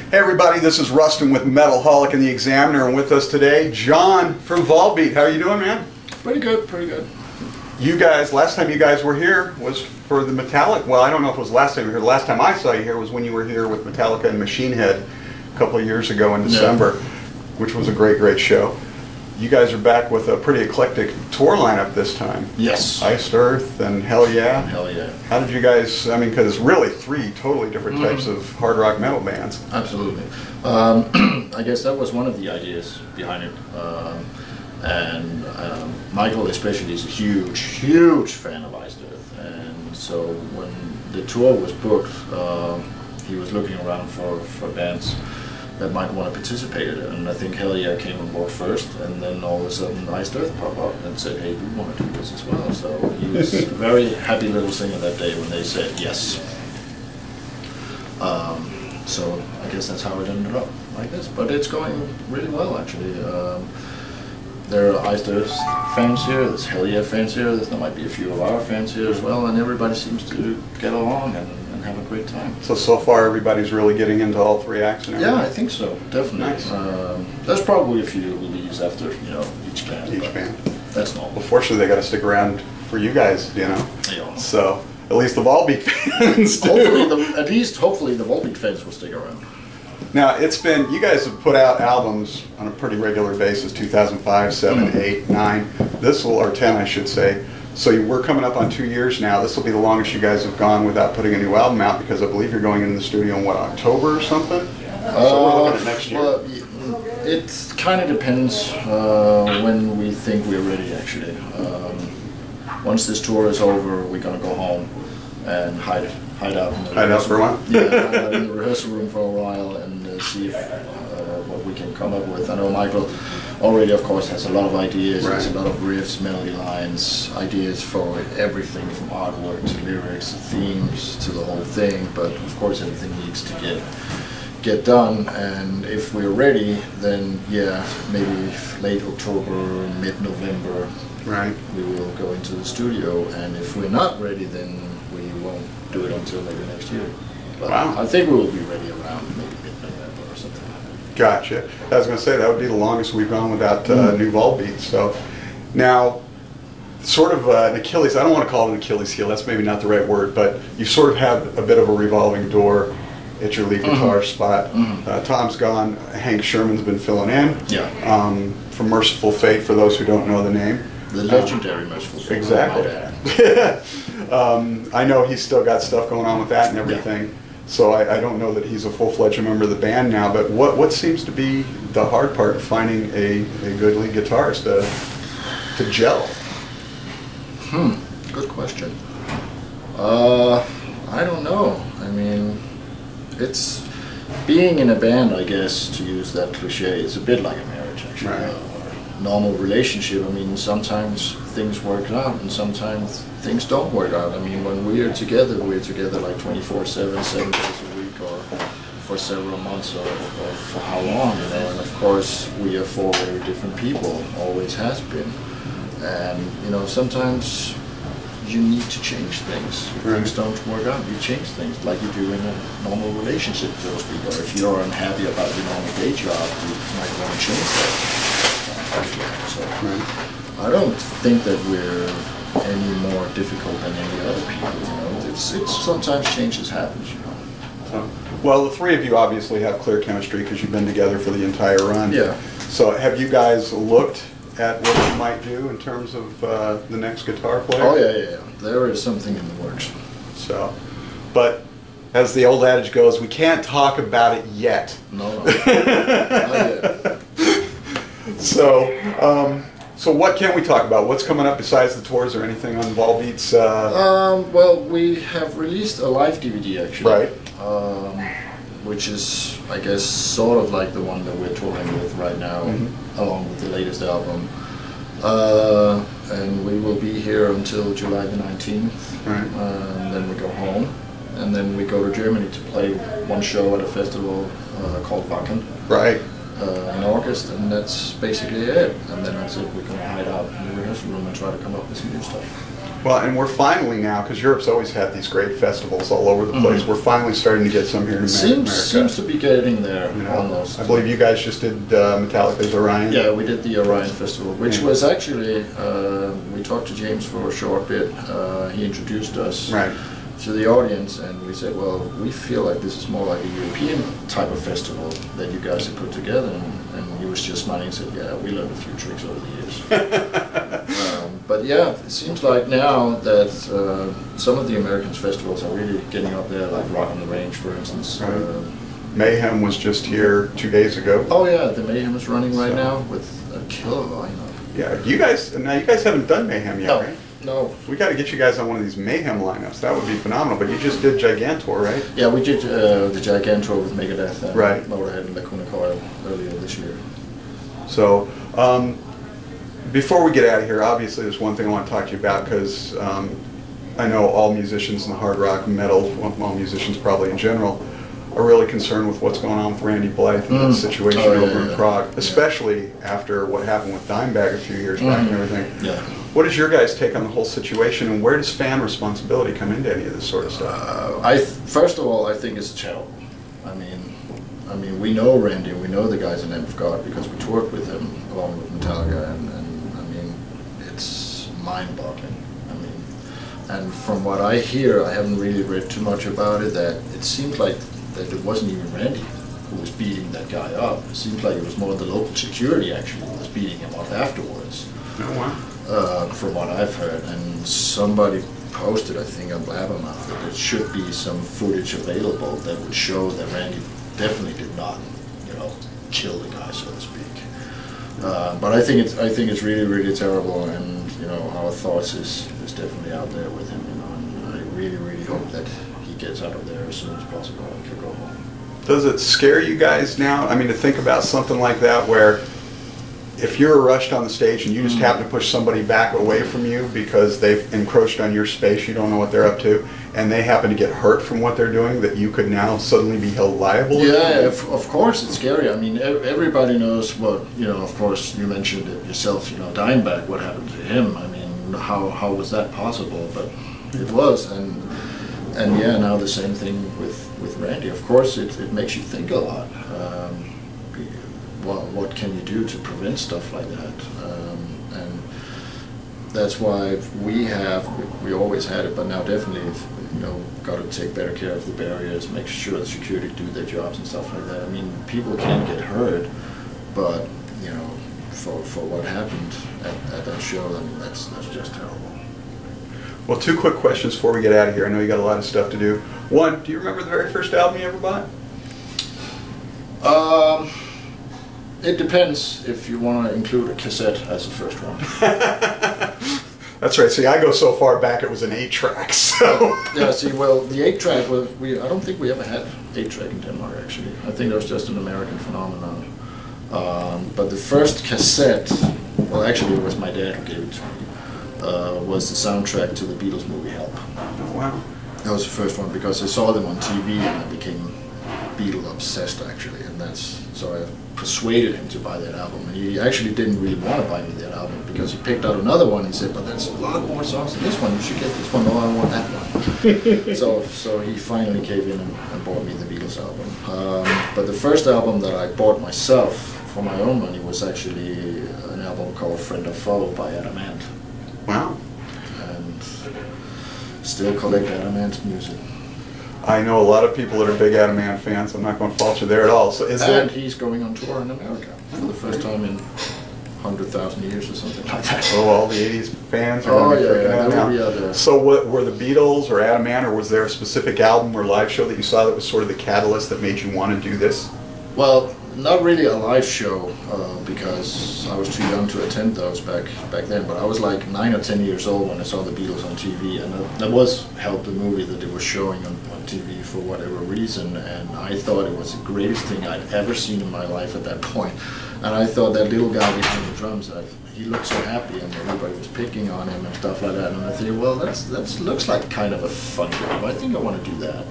Hey everybody, this is Rustin with Metalholic and the Examiner, and with us today, Jon from Volbeat. How are you doing, man? Pretty good, pretty good. You guys, last time you guys were here was for the Metallic. Well, I don't know if it was last time you were here. The last time I saw you here was when you were here with Metallica and Machine Head a couple of years ago in December, which was a great, great show. You guys are back with a pretty eclectic tour lineup this time. Yes. Iced Earth and Hell Yeah. Hell Yeah. How did you guys, I mean, because it's really three totally different types of hard rock metal bands. Absolutely. I guess that was one of the ideas behind it. Michael especially is a huge, huge fan of Iced Earth. And so when the tour was booked, he was looking around for bands that might want to participate in it, and I think Hell Yeah came on board first, and then all of a sudden Iced Earth popped up and said, hey, we want to do this as well. So he was a very happy little singer that day when they said yes. So I guess that's how it ended up like this, but it's going really well actually. There are Iced Earth fans here, there's Hell Yeah fans here, there might be a few of our fans here as well, and everybody seems to get along and have a great time. So far everybody's really getting into all three acts and everything? Yeah, I think so, definitely. Nice. There's probably a few who leaves after, each band. Each band. That's normal. Well, fortunately they got to stick around for you guys, Yeah. So, at least the Volbeat fans do. Hopefully the Volbeat fans will stick around. Now, you guys have put out albums on a pretty regular basis, 2005, 7, 8, 9, or 10 I should say. So we're coming up on 2 years now. This will be the longest you guys have gone without putting a new album out, because I believe you're going into the studio in, what, October or something? So we're looking at next year. Well, it kind of depends when we think we're ready, actually. Once this tour is over, we're going to go home and hide out in the hide out for a while? Yeah, hide out in the rehearsal room for a while and see what we can come up with. I know Michael already, of course, has a lot of ideas. Right. Has a lot of riffs, melody lines, ideas for everything from artwork to lyrics, themes to the whole thing. But of course, everything needs to get done. And if we're ready, then yeah, maybe late October, mid-November, right, we will go into the studio. And if we're not ready, then we won't do it until maybe next year. But wow. I think we will be ready around maybe mid-November or something like that. Gotcha. I was going to say that would be the longest we've gone without new Volbeat. So now, sort of an Achilles, I don't want to call it an Achilles heel, that's maybe not the right word, but you sort of have a bit of a revolving door at your lead guitar spot. Tom's gone, Hank Sherman's been filling in. Yeah. From Merciful Fate, for those who don't know the name. The legendary Merciful Fate. Exactly. I know he's still got stuff going on with that and everything. Yeah. So I don't know that he's a full-fledged member of the band now, but what seems to be the hard part of finding a good lead guitarist to gel? Good question. I don't know. I mean, it's being in a band, I guess, to use that cliche, it's a bit like a marriage, actually. Right. Normal relationship. I mean, sometimes things work out and sometimes things don't work out. I mean, when we're together like 24/7, 7 days a week, or for several months, or for how long, And of course, we are four very different people, always has been. And, sometimes you need to change things. If things don't work out, you change things like you do in a normal relationship, so to speak. Or if you're unhappy about your normal day job, you might want to change that. So I don't think that we're any more difficult than any other people. It's sometimes changes happen. Well, the three of you obviously have clear chemistry because you've been together for the entire run. Yeah. So have you guys looked at what you might do in terms of the next guitar player? Oh yeah. There is something in the works. So, but as the old adage goes, we can't talk about it yet. No. Not yet. So what can we talk about? What's coming up besides the tours, or anything on Volbeat's? Well, we have released a live DVD actually. Right. Which is, I guess, sort of like the one that we're touring with right now, along with the latest album. And we will be here until July the 19th. Right. And then we go home. And then we go to Germany to play one show at a festival called Wacken. Right. in August, and that's basically it. And then I said we're going to hide out in the rehearsal room and try to come up with some new stuff. Well, and we're finally now, because Europe's always had these great festivals all over the place, we're finally starting to get some here in America. Seems to be getting there, you know, almost. I believe you guys just did Metallica's Orion. Yeah, we did the Orion Festival, which was actually, we talked to James for a short bit. He introduced us to the audience, and we said, well, we feel like this is more like a European type of festival that you guys have put together. And he was just smiling and said, yeah, we learned a few tricks over the years. But yeah, it seems like now that some of the American festivals are really getting up there, like Rock on the Range, for instance. Mayhem was just here 2 days ago. Oh yeah, the Mayhem is running right now with a killer lineup. Yeah, you guys haven't done Mayhem yet, right? No. We got to get you guys on one of these Mayhem lineups. That would be phenomenal. But you just did Gigantor, right? Yeah, we did the Gigantor with Megadeth and right. Motorhead and Lacuna Coil earlier this year. So, before we get out of here, obviously there's one thing I want to talk to you about, because I know all musicians in the hard rock, metal, well, all musicians probably in general, are really concerned with what's going on with Randy Blythe and the situation over in Prague, especially after what happened with Dimebag a few years back and everything. Yeah. What is your guys' take on the whole situation, and where does fan responsibility come into any of this sort of stuff? First of all, I think it's terrible. I mean, we know Randy, and we know the guys in Lamb of God because we toured with him along with Metallica, and I mean, it's mind-boggling. I mean, and from what I hear, I haven't really read too much about it, that it seemed like that it wasn't even Randy who was beating that guy up. It seemed like it was more the local security actually who was beating him up afterwards. Oh, wow. From what I've heard, and somebody posted, I think, on Blabbermouth that there should be some footage available that would show that Randy definitely did not, you know, kill the guy, so to speak. But I think it's really, really terrible, and you know, our thoughts is definitely out there with him, you know, and I really, really hope that he gets out of there as soon as possible and can go home. Does it scare you guys now? I mean, to think about something like that where if you're rushed on the stage and you just happen to push somebody back away from you because they've encroached on your space, you don't know what they're up to, and they happen to get hurt from what they're doing, that you could now suddenly be held liable? Yeah, of course it's scary. I mean, everybody knows what, you know, of course you mentioned it yourself, you know, Dimebag, what happened to him. I mean, how was that possible? But it was, and yeah, now the same thing with Randy. Of course it makes you think a lot. What can you do to prevent stuff like that? And that's why we always had it, but now definitely, you know, got to take better care of the barriers, make sure the security do their jobs and stuff like that. I mean, people can get hurt, but you know, for what happened at that show, I mean, that's just terrible. Well, 2 quick questions before we get out of here. I know you got a lot of stuff to do. One, do you remember the very first album you ever bought? It depends if you want to include a cassette as the first one. That's right. See, I go so far back it was an 8-track. So yeah. See, well, the 8-track was I don't think we ever had 8-track in Denmark actually. I think that was just an American phenomenon. But the first cassette, well, actually it was my dad who gave it to me. Was the soundtrack to the Beatles movie Help. Oh wow. That was the first one because I saw them on TV and I became Beatle obsessed actually, and so I persuaded him to buy that album, and he actually didn't really want to buy me that album because he picked out another one. He said, but there's a lot more songs than this one, you should get this one. No, I want that one. so he finally gave in and bought me the Beatles album. But the first album that I bought myself for my own money was actually an album called Friend or Foe by Adam Ant. Wow. And still collect Adam Ant's music. I know a lot of people that are big Adam Ant fans. I'm not going to fault you there at all. So he's going on tour in America for the first time in 100,000 years or something like that. Oh, all the 80s fans are going to be freaking out now. So were the Beatles or Adam Ant, or was there a specific album or live show that you saw that was sort of the catalyst that made you want to do this? Well, not really a live show because I was too young to attend those back then, but I was like 9 or 10 years old when I saw the Beatles on TV, and that was Help, the movie that they were showing on TV for whatever reason, and I thought it was the greatest thing I'd ever seen in my life at that point. And I thought that little guy behind the drums, he looked so happy, and everybody was picking on him and stuff like that, and I thought, well, that looks like kind of a fun job. I think I want to do that.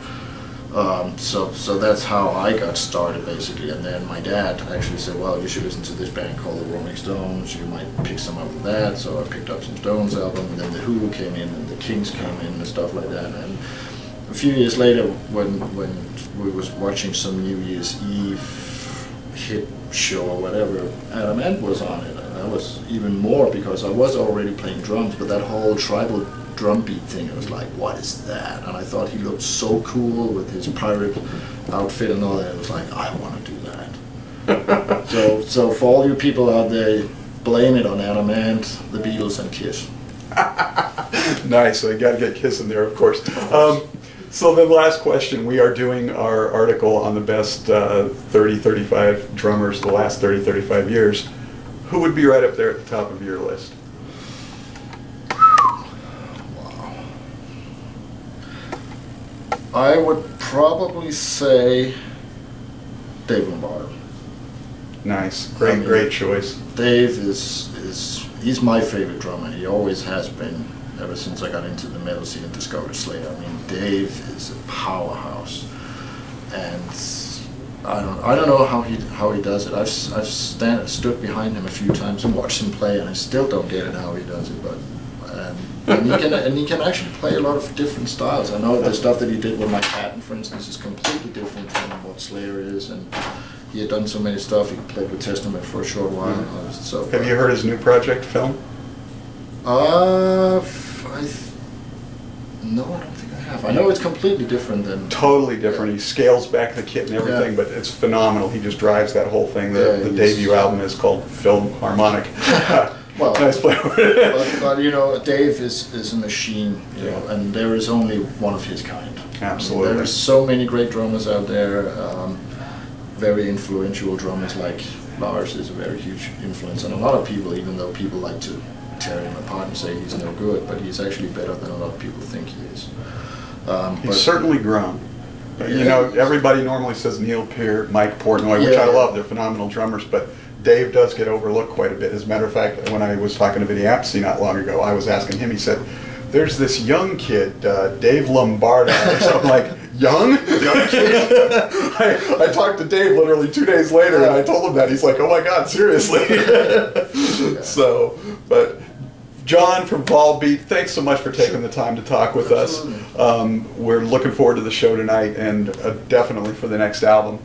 So that's how I got started basically, and then my dad actually said, well, you should listen to this band called the Rolling Stones, you might pick some up of that, so I picked up some Stones album, and then the Who came in, and the Kings came in, and stuff like that, and a few years later, when we was watching some New Year's Eve hit show or whatever, Adam Ant was on it, and that was even more because I was already playing drums, but that whole tribal drum beat thing, I was like, what is that? And I thought he looked so cool with his pirate outfit and all that. I was like, I want to do that. so for all you people out there, blame it on Adam Ant, the Beatles, and Kiss. Nice. So you got to get Kiss in there, of course. So then, last question. We are doing our article on the best 30-35 drummers the last 30-35 years. Who would be right up there at the top of your list? I would probably say Dave Lombardo. Nice, great choice. Dave he's my favorite drummer. He always has been ever since I got into the metal scene and discovered Slayer. I mean, Dave is a powerhouse, and I don't know how he does it. I've stood behind him a few times and watched him play, and I still don't get it how he does it, but. And he can actually play a lot of different styles. I know the stuff that he did with Mike Patton, for instance, is completely different from what Slayer is, and he had done so many stuff. He played with Testament for a short while. Have you heard his new project, Film? No, I don't think I have. I know it's completely different than... Totally different. He scales back the kit and everything, but it's phenomenal. He just drives that whole thing. The debut album is called Film Harmonic. Well, nice play. but you know, Dave is a machine, you know, and there is only one of his kind. Absolutely. There are so many great drummers out there, very influential drummers like Lars is a very huge influence, and a lot of people, even though people like to tear him apart and say he's no good, but he's actually better than a lot of people think he is. He's certainly grown. You know, everybody normally says Neil Peart, Mike Portnoy, which I love. They're phenomenal drummers, but Dave does get overlooked quite a bit. As a matter of fact, when I was talking to Vinny Appice not long ago, I was asking him, he said, there's this young kid, Dave Lombardo, or something like, young kid? I talked to Dave literally 2 days later, and I told him that. He's like, oh my God, seriously? So, but Jon from Volbeat, thanks so much for taking the time to talk with us. We're looking forward to the show tonight, and definitely for the next album.